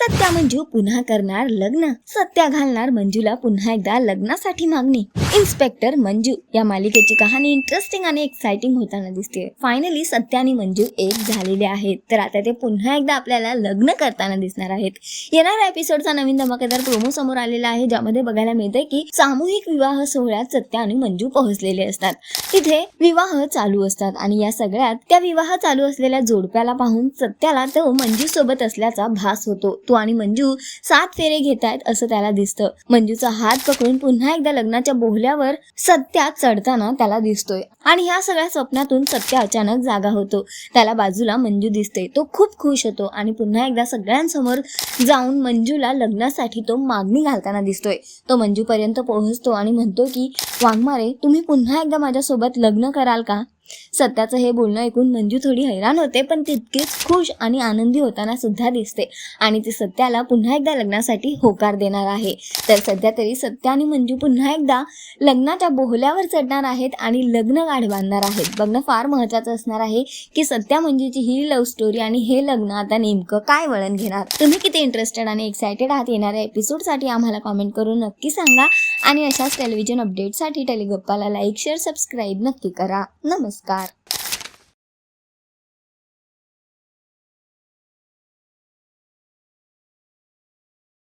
सत्या मंजू पुन्हा करणार लग्न, सत्या घालणार मंजूला पुन्हा एकदा लग्नासाठी मागणी। इन्स्पेक्टर मंजू या मालिकेची कहाणी इंटरेस्टिंग आणि एक्साइटिंग होताना दिसते। फायनली सत्या आणि मंजू एक झालेले आहेत, तर आता ते पुन्हा एकदा आपल्याला लग्न करताना दिसणार आहेत। येणाऱ्या एपिसोडचा नवीन धमाकेदार प्रोमो समोर आलेला आहे, ज्यामध्ये बघायला मिळते की सामूहिक विवाह सोहळ्यात सत्या आणि मंजू पोहोचलेले असतात। तिथे विवाह चालू असतात आणि या सगळ्यात त्या विवाह चालू असलेल्या जोडप्याला पाहून सत्याला तो मंजू सोबत असल्याचा भास होतो। तो आणि मंजू 7 फेरे घेतायत असं त्याला दिसतं। मंजूचा हात पकडून पुन्हा एकदा लग्नाच्या बोहल्यावर सत्या चढताना त्याला दिसतोय आणि ह्या सगळ्या स्वप्नातून सत्या अचानक जागा होतो। त्याला बाजूला मंजू दिसते, तो खूप खुश होतो आणि पुन्हा एकदा सगळ्यांसमोर जाऊन मंजूला लग्नासाठी तो मागणी घालताना दिसतोय। तो मंजू पर्यंत पोहोचतो आणि म्हणतो की वाघमारे, तुम्ही पुन्हा एकदा माझ्यासोबत लग्न कराल का? सत्याचं हे बोलणं ऐकून मंजू थोडी हैराण होते, पण तितकीच खुश आणि आनंदी होताना सुद्धा दिसते आणि ती सत्याला पुन्हा एकदा लग्नासाठी होकार देणार आहे। तर सध्या तरी सत्या आणि मंजू पुन्हा एकदा लग्नाच्या बोहल्यावर चढणार आहेत आणि लग्न गाठ बांधणार आहेत। बघणं फार महत्त्वाचं असणार आहे की सत्या मंजूची ही लव्ह स्टोरी आणि हे लग्न आता नेमकं काय वळण घेणार। तुम्ही किती इंटरेस्टेड आणि एक्साइटेड आहात येणाऱ्या एपिसोडसाठी आम्हाला कॉमेंट करून नक्की सांगा आणि अशाच टेलिव्हिजन अपडेटसाठी टेलिगप्पाला लाईक, शेअर, सबस्क्राईब नक्की करा। नमस्कार।